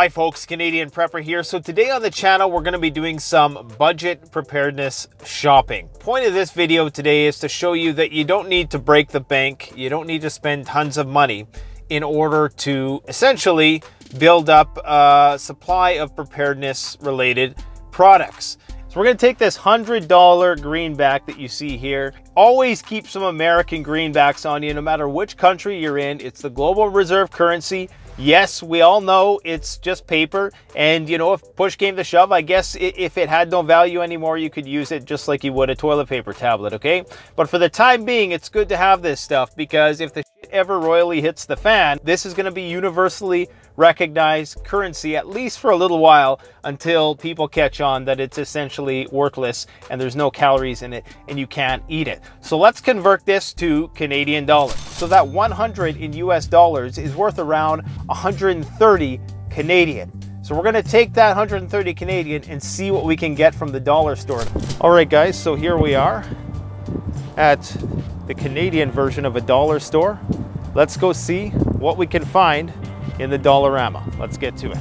Hi folks, Canadian Prepper here. So today on the channel, we're going to be doing some budget preparedness shopping. Point of this video today is to show you that you don't need to break the bank. You don't need to spend tons of money in order to essentially build up a supply of preparedness related products. So we're going to take this $100 greenback that you see here. Always keep some American greenbacks on you, no matter which country you're in. It's the global reserve currency. Yes, we all know it's just paper, and you know, if push came to shove, I guess if it had no value anymore, you could use it just like you would a toilet paper tablet, okay? But for the time being, it's good to have this stuff, because if the shit ever royally hits the fan, this is going to be universally recognized currency, at least for a little while, until people catch on that it's essentially worthless and there's no calories in it and you can't eat it. So let's convert this to Canadian dollars. So that 100 in US dollars is worth around 130 Canadian. So we're going to take that 130 Canadian and see what we can get from the dollar store. All right guys, so here we are at the Canadian version of a dollar store. Let's go see what we can find in the Dollarama. Let's get to it.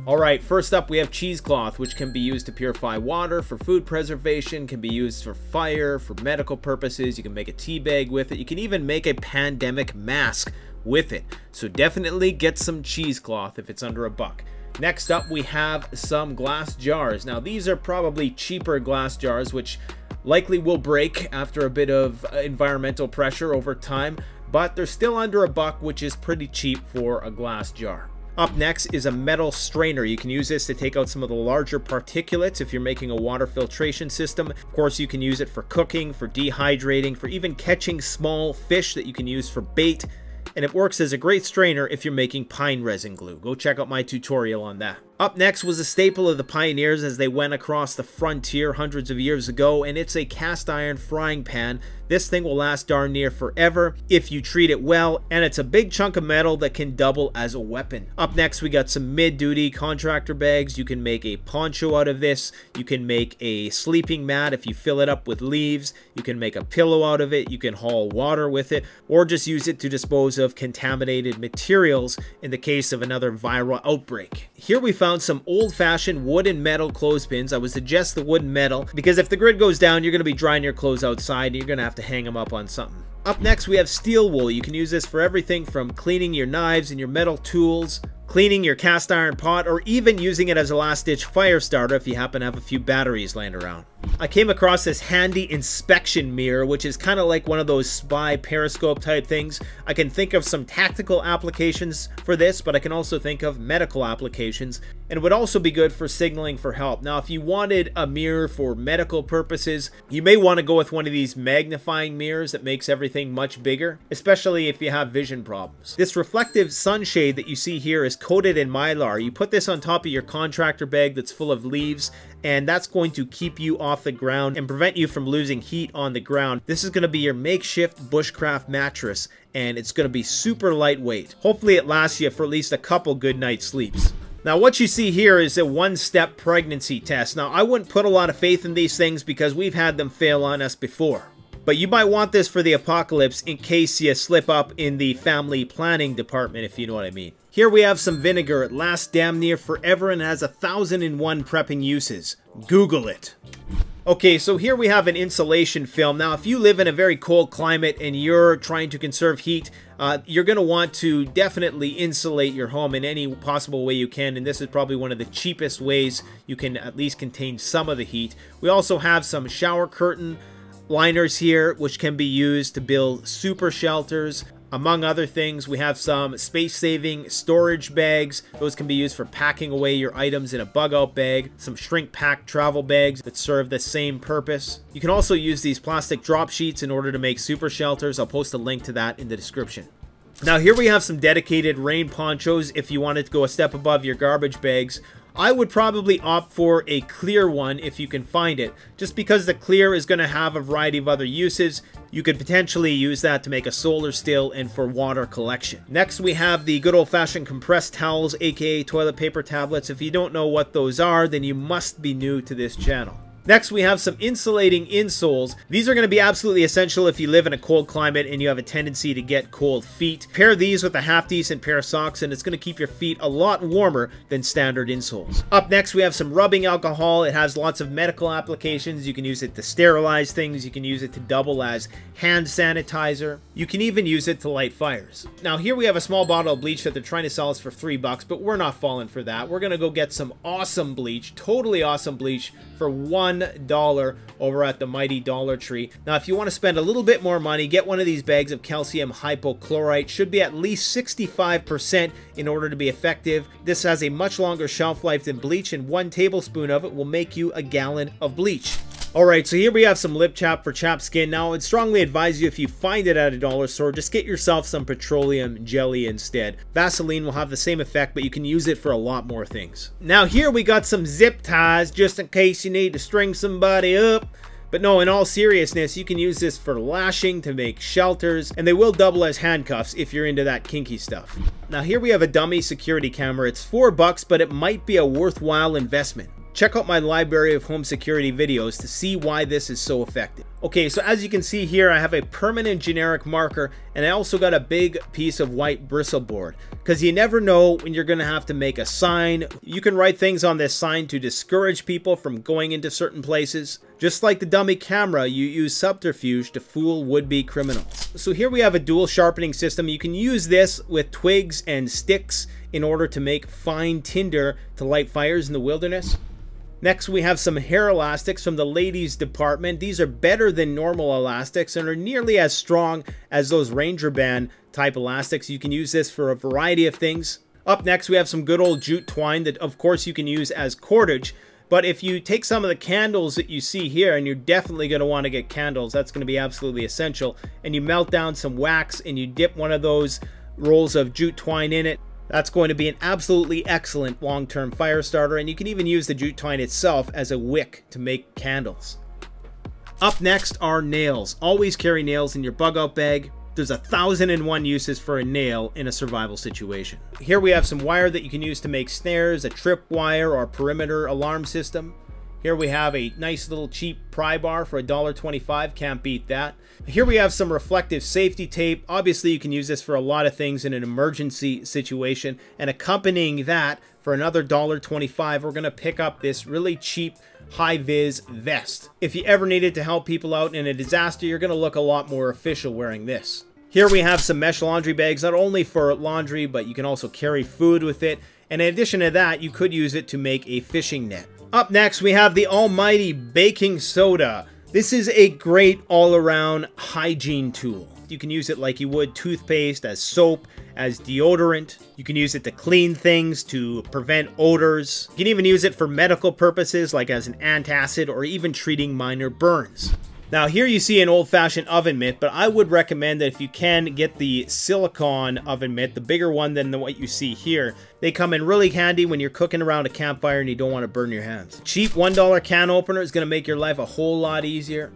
All right, first up we have cheesecloth, which can be used to purify water, for food preservation, can be used for fire, for medical purposes. You can make a tea bag with it. You can even make a pandemic mask with it. So definitely get some cheesecloth if it's under $1. Next up we have some glass jars. Now these are probably cheaper glass jars, which likely will break after a bit of environmental pressure over time, but they're still under $1, which is pretty cheap for a glass jar. Up next is a metal strainer. You can use this to take out some of the larger particulates if you're making a water filtration system. Of course, you can use it for cooking, for dehydrating, for even catching small fish that you can use for bait. And it works as a great strainer if you're making pine resin glue. Go check out my tutorial on that. Up next was a staple of the pioneers as they went across the frontier hundreds of years ago, and it's a cast iron frying pan. This thing will last darn near forever if you treat it well, and it's a big chunk of metal that can double as a weapon. Up next we got some mid-duty contractor bags. You can make a poncho out of this. You can make a sleeping mat if you fill it up with leaves. You can make a pillow out of it. You can haul water with it, or just use it to dispose of contaminated materials in the case of another viral outbreak. Here we found some old-fashioned wood and metal clothespins. I would suggest the wood and metal because if the grid goes down, you're going to be drying your clothes outside and you're going to have to hang them up on something. Up next we have steel wool. You can use this for everything from cleaning your knives and your metal tools, cleaning your cast iron pot, or even using it as a last-ditch fire starter if you happen to have a few batteries laying around. I came across this handy inspection mirror, which is kind of like one of those spy periscope type things. I can think of some tactical applications for this, but I can also think of medical applications, and it would also be good for signaling for help. Now, if you wanted a mirror for medical purposes, you may want to go with one of these magnifying mirrors that makes everything much bigger, especially if you have vision problems. This reflective sunshade that you see here is coated in mylar. You put this on top of your contractor bag that's full of leaves, and that's going to keep you off the ground and prevent you from losing heat on the ground. This is going to be your makeshift bushcraft mattress, and it's going to be super lightweight. Hopefully it lasts you for at least a couple good night's sleeps. Now what you see here is a one-step pregnancy test. Now I wouldn't put a lot of faith in these things because we've had them fail on us before. But you might want this for the apocalypse in case you slip up in the family planning department, if you know what I mean. Here we have some vinegar. It lasts damn near forever and has 1,001 prepping uses. Google it. Okay, so here we have an insulation film. Now, if you live in a very cold climate and you're trying to conserve heat, you're going to want to definitely insulate your home in any possible way you can, and this is probably one of the cheapest ways you can at least contain some of the heat. We also have some shower curtain liners here, which can be used to build super shelters. Among other things, we have some space-saving storage bags. Those can be used for packing away your items in a bug-out bag. Some shrink-packed travel bags that serve the same purpose. You can also use these plastic drop sheets in order to make super shelters. I'll post a link to that in the description. Now here we have some dedicated rain ponchos if you wanted to go a step above your garbage bags. I would probably opt for a clear one if you can find it, just because the clear is going to have a variety of other uses. You could potentially use that to make a solar still and for water collection. Next we have the good old-fashioned compressed towels, aka toilet paper tablets. If you don't know what those are, then you must be new to this channel. Next, we have some insulating insoles. These are going to be absolutely essential if you live in a cold climate and you have a tendency to get cold feet. Pair these with a half-decent pair of socks and it's going to keep your feet a lot warmer than standard insoles. Up next, we have some rubbing alcohol. It has lots of medical applications. You can use it to sterilize things. You can use it to double as hand sanitizer. You can even use it to light fires. Now, here we have a small bottle of bleach that they're trying to sell us for $3, but we're not falling for that. We're going to go get some awesome bleach, totally awesome bleach for $1 over at the mighty Dollar Tree. Now, if you want to spend a little bit more money, get one of these bags of calcium hypochlorite. Should be at least 65% in order to be effective. This has a much longer shelf life than bleach, and 1 tablespoon of it will make you a gallon of bleach. Alright, so here we have some lip chap for chapped skin. Now, I'd strongly advise you, if you find it at a dollar store, just get yourself some petroleum jelly instead. Vaseline will have the same effect, but you can use it for a lot more things. Now, here we got some zip ties, just in case you need to string somebody up. But no, in all seriousness, you can use this for lashing, to make shelters, and they will double as handcuffs if you're into that kinky stuff. Now, here we have a dummy security camera. It's $4, but it might be a worthwhile investment. Check out my library of home security videos to see why this is so effective. Okay, so as you can see here, I have a permanent generic marker, and I also got a big piece of white bristle board, because you never know when you're going to have to make a sign. You can write things on this sign to discourage people from going into certain places. Just like the dummy camera, you use subterfuge to fool would-be criminals. So here we have a dual sharpening system. You can use this with twigs and sticks in order to make fine tinder to light fires in the wilderness. Next, we have some hair elastics from the ladies department. These are better than normal elastics and are nearly as strong as those Ranger Band type elastics. You can use this for a variety of things. Up next, we have some good old jute twine that, of course, you can use as cordage. But if you take some of the candles that you see here, and you're definitely going to want to get candles, that's going to be absolutely essential, and you melt down some wax and you dip one of those rolls of jute twine in it, that's going to be an absolutely excellent long-term fire starter, and you can even use the jute twine itself as a wick to make candles. Up next are nails. Always carry nails in your bug-out bag. There's 1,001 uses for a nail in a survival situation. Here we have some wire that you can use to make snares, a trip wire or perimeter alarm system. Here we have a nice little cheap pry bar for $1.25, can't beat that. Here we have some reflective safety tape. Obviously you can use this for a lot of things in an emergency situation, and accompanying that for another $1.25, we're going to pick up this really cheap high-vis vest. If you ever needed to help people out in a disaster, you're going to look a lot more official wearing this. Here we have some mesh laundry bags, not only for laundry, but you can also carry food with it. And in addition to that, you could use it to make a fishing net. Up next, we have the almighty baking soda. This is a great all-around hygiene tool. You can use it like you would toothpaste, as soap, as deodorant. You can use it to clean things, to prevent odors. You can even use it for medical purposes, like as an antacid or even treating minor burns. Now here you see an old-fashioned oven mitt, but I would recommend that if you can, get the silicone oven mitt, the bigger one than what you see here. They come in really handy when you're cooking around a campfire and you don't want to burn your hands. Cheap $1 can opener is going to make your life a whole lot easier.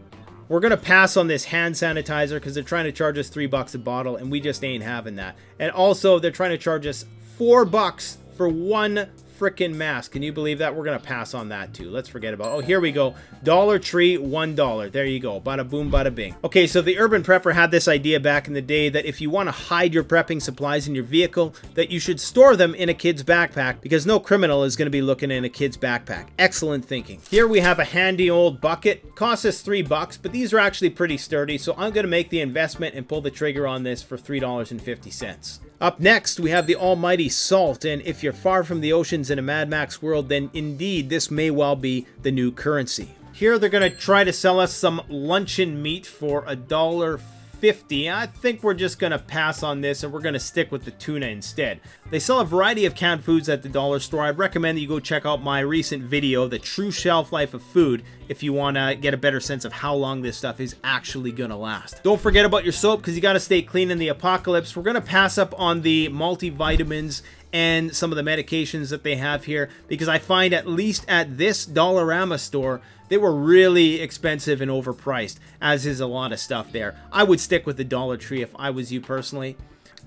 We're going to pass on this hand sanitizer because they're trying to charge us $3 a bottle, and we just ain't having that. And also, they're trying to charge us $4 for one frickin' mask. Can you believe that? We're gonna pass on that too. Let's forget about. Oh, here we go. Dollar Tree, $1. There you go. Bada boom, bada bing. Okay, so the urban prepper had this idea back in the day that if you want to hide your prepping supplies in your vehicle, that you should store them in a kid's backpack, because no criminal is going to be looking in a kid's backpack. Excellent thinking. Here we have a handy old bucket. Costs us $3, but these are actually pretty sturdy, so I'm going to make the investment and pull the trigger on this for $3.50. Up next, we have the almighty salt, and if you're far from the oceans in a Mad Max world, then indeed this may well be the new currency. Here they're going to try to sell us some luncheon meat for $1.50. I think we're just going to pass on this and we're going to stick with the tuna instead. They sell a variety of canned foods at the dollar store. I'd recommend that you go check out my recent video, The True Shelf Life of Food, if you want to get a better sense of how long this stuff is actually going to last. Don't forget about your soap, because you got to stay clean in the apocalypse. We're going to pass up on the multivitamins and some of the medications that they have here, because I find, at least at this Dollarama store, they were really expensive and overpriced, as is a lot of stuff there. I would stick with the Dollar Tree if I was you personally.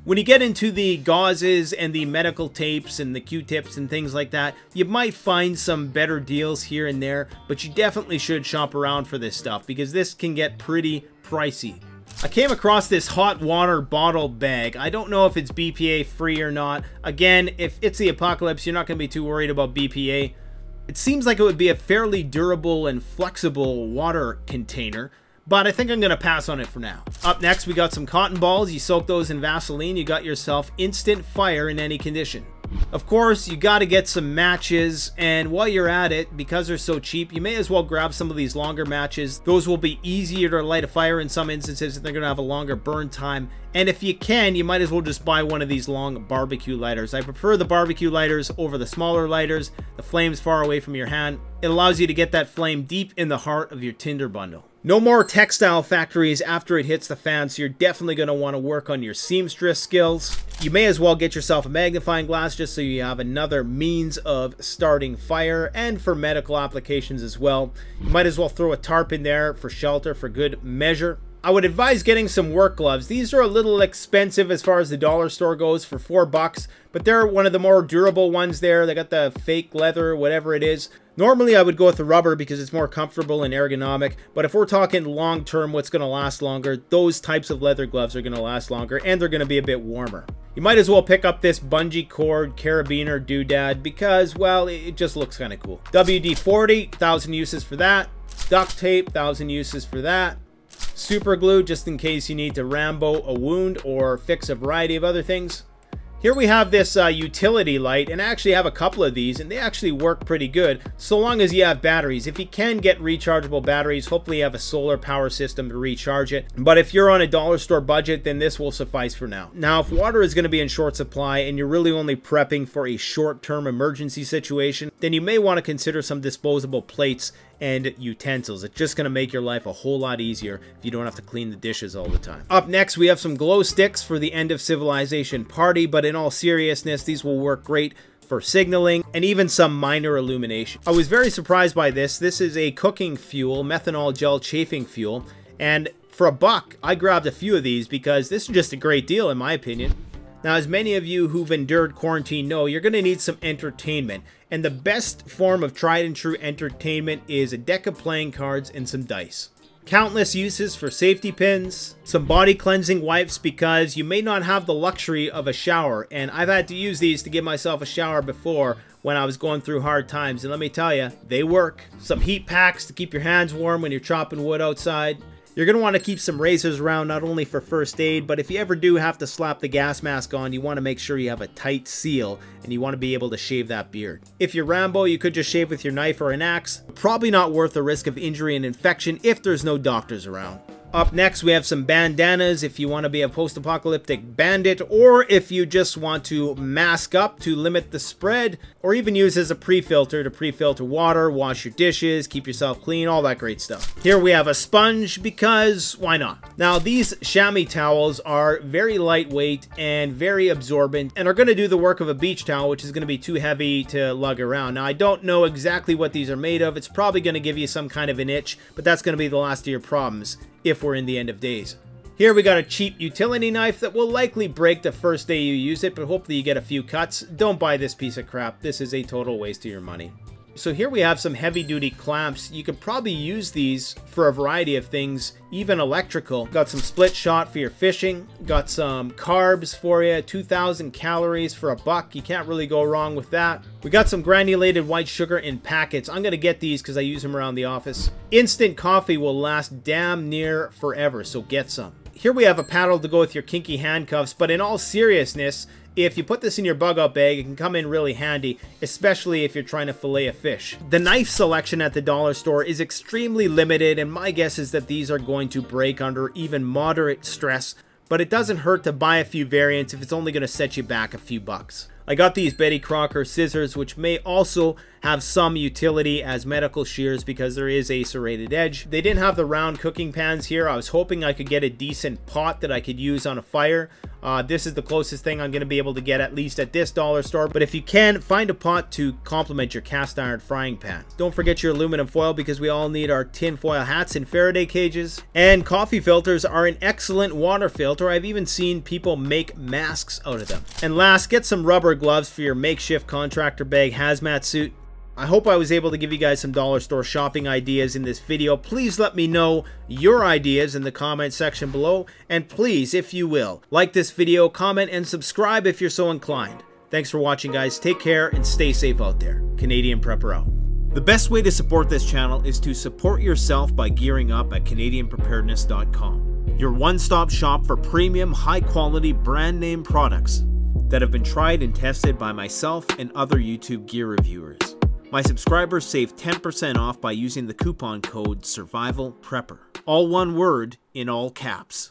When you get into the gauzes and the medical tapes and the Q-tips and things like that, you might find some better deals here and there, but you definitely should shop around for this stuff because this can get pretty pricey. I came across this hot water bottle bag. I don't know if it's BPA free or not. Again, if it's the apocalypse, you're not going to be too worried about BPA. It seems like it would be a fairly durable and flexible water container, but I think I'm going to pass on it for now. Up next, we got some cotton balls. You soak those in Vaseline, you got yourself instant fire in any condition. Of course, you got to get some matches, and while you're at it, because they're so cheap, you may as well grab some of these longer matches. Those will be easier to light a fire in some instances, and they're going to have a longer burn time. And if you can, you might as well just buy one of these long barbecue lighters. I prefer the barbecue lighters over the smaller lighters. The flame's far away from your hand. It allows you to get that flame deep in the heart of your tinder bundle. No more textile factories after it hits the fan, so you're definitely going to want to work on your seamstress skills. You may as well get yourself a magnifying glass just so you have another means of starting fire, and for medical applications as well. You might as well throw a tarp in there for shelter for good measure. I would advise getting some work gloves. These are a little expensive as far as the dollar store goes for $4, but they're one of the more durable ones there. They got the fake leather, whatever it is. Normally I would go with the rubber because it's more comfortable and ergonomic, but if we're talking long term, what's going to last longer, those types of leather gloves are going to last longer, and they're going to be a bit warmer. You might as well pick up this bungee cord carabiner doodad because, well, it just looks kind of cool. WD-40, 1,000 uses for that. Duct tape, 1,000 uses for that. Super glue, just in case you need to Rambo a wound or fix a variety of other things. Here we have this utility light, and I actually have a couple of these, and they actually work pretty good, so long as you have batteries. If you can get rechargeable batteries, hopefully you have a solar power system to recharge it. But if you're on a dollar store budget, then this will suffice for now. Now, if water is going to be in short supply, and you're really only prepping for a short-term emergency situation, then you may want to consider some disposable plates and utensils. It's just going to make your life a whole lot easier if you don't have to clean the dishes all the time. Up next, we have some glow sticks for the end of civilization party, but in all seriousness, these will work great for signaling and even some minor illumination. I was very surprised by this. This is a cooking fuel, methanol gel chafing fuel, and for $1, I grabbed a few of these because this is just a great deal in my opinion. Now, as many of you who've endured quarantine know, you're going to need some entertainment. And the best form of tried and true entertainment is a deck of playing cards and some dice. Countless uses for safety pins, some body cleansing wipes because you may not have the luxury of a shower. And I've had to use these to give myself a shower before when I was going through hard times. And let me tell you, they work. Some heat packs to keep your hands warm when you're chopping wood outside. You're going to want to keep some razors around, not only for first aid, but if you ever do have to slap the gas mask on, you want to make sure you have a tight seal, and you want to be able to shave that beard. If you're Rambo, you could just shave with your knife or an axe. Probably not worth the risk of injury and infection if there's no doctors around. Up next, we have some bandanas if you want to be a post-apocalyptic bandit, or if you just want to mask up to limit the spread, or even use as a pre-filter to pre-filter water, wash your dishes, keep yourself clean, all that great stuff. Here we have a sponge because why not? Now, these chamois towels are very lightweight and very absorbent and are going to do the work of a beach towel, which is going to be too heavy to lug around. Now, I don't know exactly what these are made of. It's probably going to give you some kind of an itch, but that's going to be the last of your problems if we're in the end of days. Here we got a cheap utility knife that will likely break the first day you use it, but hopefully you get a few cuts. Don't buy this piece of crap. This is a total waste of your money. So here we have some heavy-duty clamps. You could probably use these for a variety of things, even electrical. Got some split shot for your fishing. Got some carbs for you, 2,000 calories for $1. You can't really go wrong with that. We got some granulated white sugar in packets. I'm going to get these because I use them around the office. Instant coffee will last damn near forever, so get some. Here we have a paddle to go with your kinky handcuffs, but in all seriousness, if you put this in your bug-out bag, it can come in really handy, especially if you're trying to fillet a fish. The knife selection at the dollar store is extremely limited, and my guess is that these are going to break under even moderate stress, but it doesn't hurt to buy a few variants if it's only going to set you back a few bucks. I got these Betty Crocker scissors, which may also have some utility as medical shears because there is a serrated edge. They didn't have the round cooking pans here. I was hoping I could get a decent pot that I could use on a fire. This is the closest thing I'm going to be able to get, at least at this dollar store. But if you can, find a pot to complement your cast iron frying pan. Don't forget your aluminum foil, because we all need our tin foil hats and Faraday cages. And coffee filters are an excellent water filter. I've even seen people make masks out of them. And last, get some rubber gloves for your makeshift contractor bag hazmat suit. I hope I was able to give you guys some dollar store shopping ideas in this video. Please let me know your ideas in the comment section below. And please, if you will, like this video, comment, and subscribe if you're so inclined. Thanks for watching, guys. Take care and stay safe out there. Canadian Prepper out. The best way to support this channel is to support yourself by gearing up at CanadianPreparedness.com. Your one-stop shop for premium, high-quality, brand-name products that have been tried and tested by myself and other YouTube gear reviewers. My subscribers save 10% off by using the coupon code SURVIVALPREPPER. All one word in all caps.